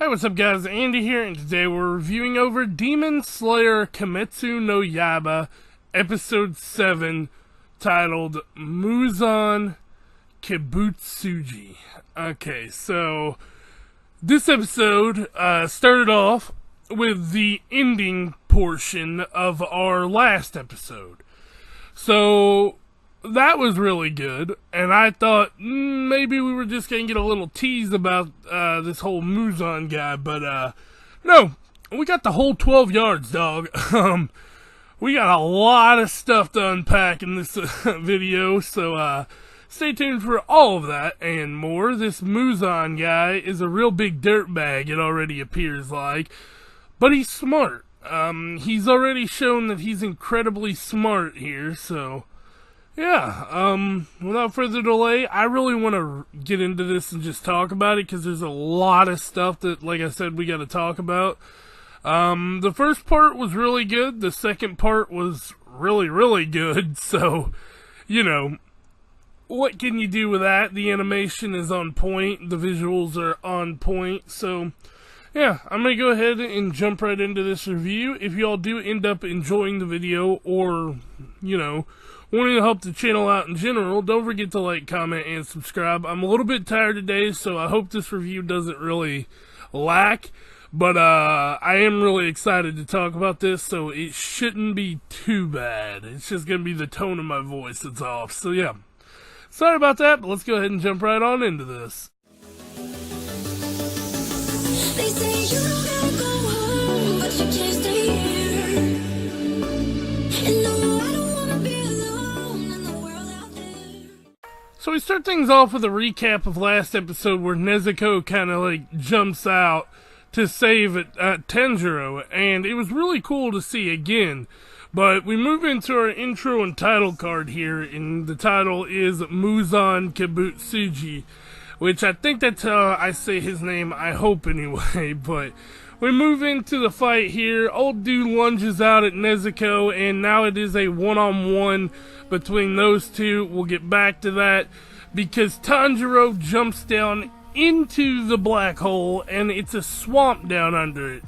Hey, what's up guys, Andy here, and today we're reviewing over Demon Slayer Kimetsu no Yaiba, Episode 7, titled Muzan Kibutsuji. Okay, so this episode started off with the ending portion of our last episode. So that was really good, and I thought maybe we were just gonna get a little tease about this whole Muzan guy, but no, we got the whole 12 yards, dog. We got a lot of stuff to unpack in this video, so stay tuned for all of that and more. This Muzan guy is a real big dirtbag, it already appears like, but he's smart. He's already shown that he's incredibly smart here, so yeah, without further delay, I really want to get into this and just talk about it, because there's a lot of stuff that, like I said, we got to talk about. The first part was really good, the second part was really, really good, so, you know, what can you do with that? The animation is on point, the visuals are on point, so yeah, I'm going to go ahead and jump right into this review. If y'all do end up enjoying the video, or, you know, wanting to help the channel out in general, don't forget to like, comment, and subscribe. I'm a little bit tired today, so I hope this review doesn't really lack, but I am really excited to talk about this, so it shouldn't be too bad. It's just going to be the tone of my voice that's off, so yeah. Sorry about that, but let's go ahead and jump right on into this. They say you don't gotta go home, but you can't stay here. And no, I don't wanna be alone in the world out there. So we start things off with a recap of last episode where Nezuko kind of like jumps out to save Tanjiro, and it was really cool to see again. But we move into our intro and title card here, and the title is Muzan Kibutsuji, which I think that's how I say his name, I hope anyway, but we move into the fight here. Old dude lunges out at Nezuko, and now it is a one-on-one between those two. We'll get back to that, because Tanjiro jumps down into the black hole, and it's a swamp down under it.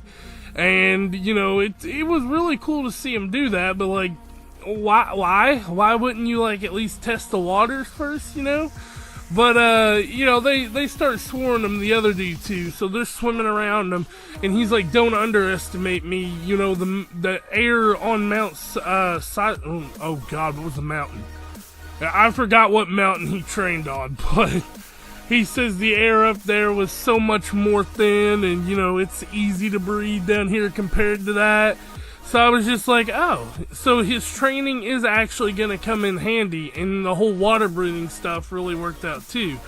And, you know, it was really cool to see him do that, but, like, why wouldn't you, like, at least test the waters first, you know? But, you know, they start swarming him, the other dude too, so they're swimming around him, and he's like, don't underestimate me, you know, the air on Mount, oh god, what was the mountain? I forgot what mountain he trained on, but he says the air up there was so much more thin, and, you know, it's easy to breathe down here compared to that. So I was just like, oh, so his training is actually going to come in handy, and the whole water breathing stuff really worked out too.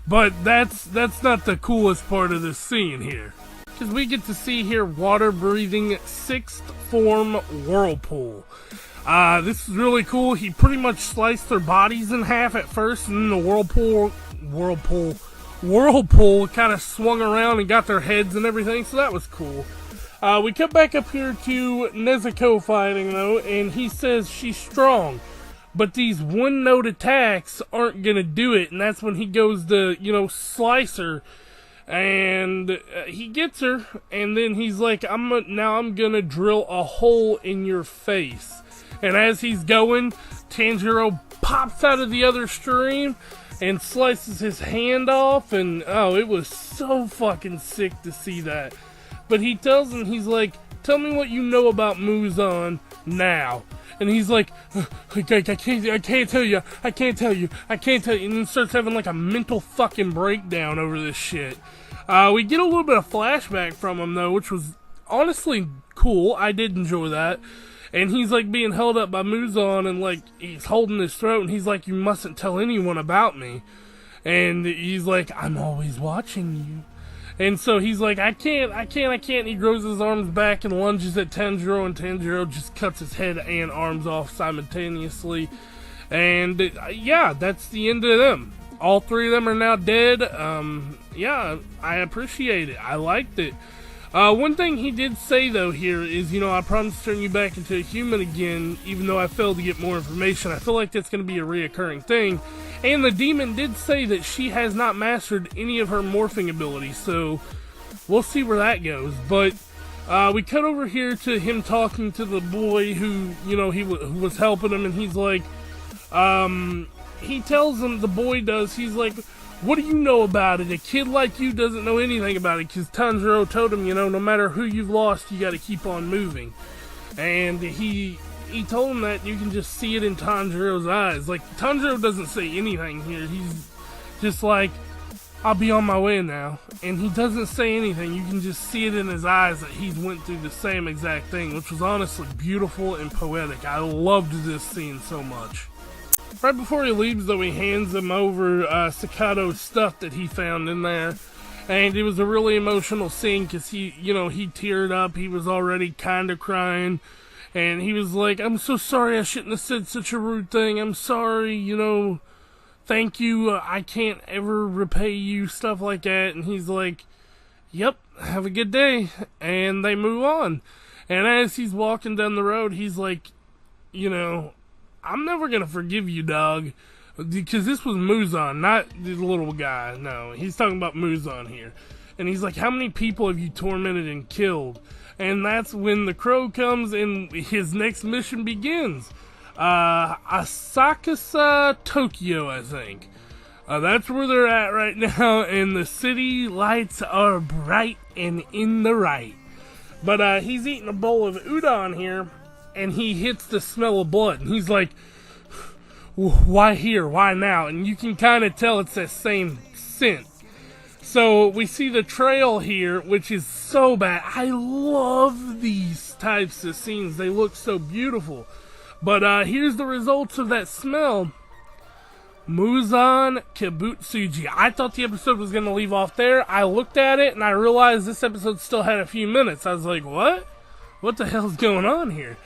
But that's not the coolest part of this scene here, because we get to see here water breathing 6th form whirlpool. This is really cool. He pretty much sliced their bodies in half at first, and then the whirlpool kind of swung around and got their heads and everything, so that was cool. We come back up here to Nezuko fighting, though, and he says she's strong, but these one-note attacks aren't gonna do it, and that's when he goes to, you know, slice her, and he gets her, and then he's like, now I'm gonna drill a hole in your face. And as he's going, Tanjiro pops out of the other stream and slices his hand off, and oh, it was so fucking sick to see that. But he tells him, he's like, tell me what you know about Muzan now. And he's like, I can't tell you, and then starts having like a mental fucking breakdown over this shit. We get a little bit of flashback from him though, which was honestly cool. I did enjoy that. And he's like being held up by Muzan, and like he's holding his throat, and he's like, you mustn't tell anyone about me. And he's like, I'm always watching you. And so he's like, I can't. He grows his arms back and lunges at Tanjiro, and Tanjiro just cuts his head and arms off simultaneously. And yeah, that's the end of them. All three of them are now dead. Yeah, I appreciate it. I liked it. One thing he did say though here is, you know, I promise to turn you back into a human again, even though I failed to get more information. I feel like that's going to be a reoccurring thing. And the demon did say that she has not mastered any of her morphing abilities, so we'll see where that goes. But we cut over here to him talking to the boy who, you know, who was helping him, and he's like, he tells him, the boy does, he's like, what do you know about it? A kid like you doesn't know anything about it, because Tanjiro told him, you know, no matter who you've lost, you got to keep on moving. And he told him that you can just see it in Tanjiro's eyes. Like, Tanjiro doesn't say anything here. He's just like, I'll be on my way now. And he doesn't say anything. You can just see it in his eyes that he's went through the same exact thing, which was honestly beautiful and poetic. I loved this scene so much. Right before he leaves, though, he hands him over Sakato's stuff that he found in there. And it was a really emotional scene because he teared up. He was already kind of crying. And he was like, I'm so sorry, I shouldn't have said such a rude thing. I'm sorry, you know, thank you. I can't ever repay you, stuff like that. And he's like, yep, have a good day. And they move on. And as he's walking down the road, he's like, you know, I'm never going to forgive you, dog. Because this was Muzan, not the little guy. No, he's talking about Muzan here. And he's like, how many people have you tormented and killed? And that's when the crow comes and his next mission begins. Asakasa, Tokyo, I think. That's where they're at right now. And the city lights are bright and in the right. But he's eating a bowl of udon here. And he hits the smell of blood. And he's like, why here? Why now? And you can kind of tell it's that same scent. So we see the trail here, which is so bad. I love these types of scenes. They look so beautiful. But here's the results of that smell. Muzan Kibutsuji. I thought the episode was going to leave off there. I looked at it and I realized this episode still had a few minutes. I was like, what? What the hell's going on here?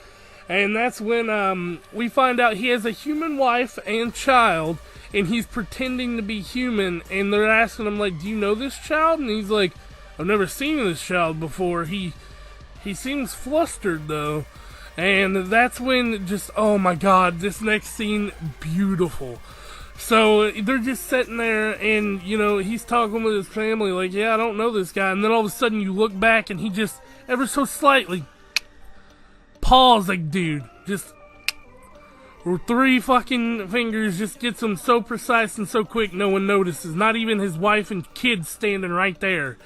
And that's when we find out he has a human wife and child, and he's pretending to be human, and they're asking him, like, do you know this child? And he's like, I've never seen this child before. He seems flustered, though. And that's when just, oh my god, this next scene, beautiful. So they're just sitting there, and, you know, he's talking with his family, like, yeah, I don't know this guy. And then all of a sudden you look back, and he just, ever so slightly, paws, like, dude, just 3 fucking fingers, just gets him so precise and so quick no one notices. Not even his wife and kids standing right there.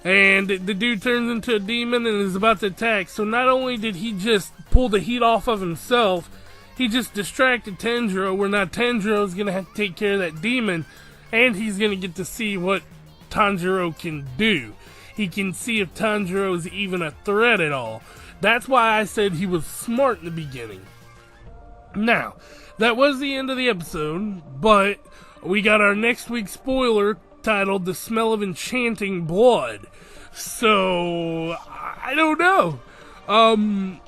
And the dude turns into a demon and is about to attack. So not only did he just pull the heat off of himself, he just distracted Tanjiro, where now Tanjiro's gonna have to take care of that demon, and he's gonna get to see what Tanjiro can do. He can see if Tanjiro is even a threat at all. That's why I said he was smart in the beginning. Now, that was the end of the episode, but we got our next week's spoiler titled The Smell of Enchanting Blood. So, I don't know. I'm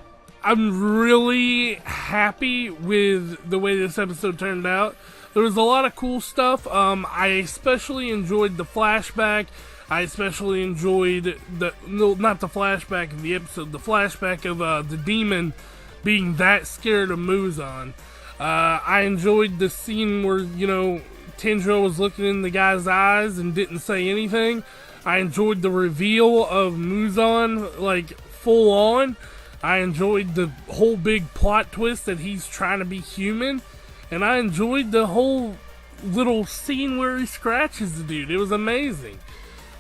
really happy with the way this episode turned out. There was a lot of cool stuff. I especially enjoyed the flashback. I especially enjoyed not the flashback of the episode, the flashback of the demon being that scared of Muzan. I enjoyed the scene where, you know, Tanjiro was looking in the guy's eyes and didn't say anything. I enjoyed the reveal of Muzan, like, full on. I enjoyed the whole big plot twist that he's trying to be human. And I enjoyed the whole little scene where he scratches the dude. It was amazing.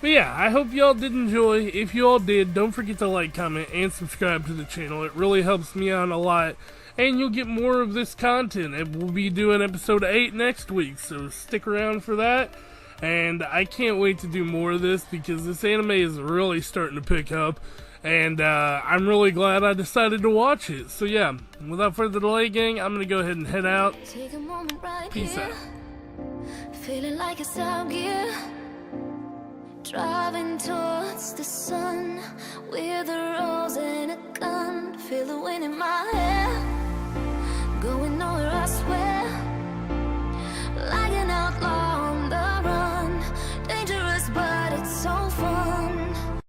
But yeah, I hope y'all did enjoy. If you all did, don't forget to like, comment, and subscribe to the channel. It really helps me out a lot. And you'll get more of this content. And we'll be doing episode 8 next week, so stick around for that. And I can't wait to do more of this because this anime is really starting to pick up. And I'm really glad I decided to watch it. So yeah, without further delay, gang, I'm going to go ahead and head out. Take a moment right Peace here. out. Feeling like it's out gear. Driving towards the sun with a rose and a gun. Feel the wind in my hair. Going nowhere, I swear.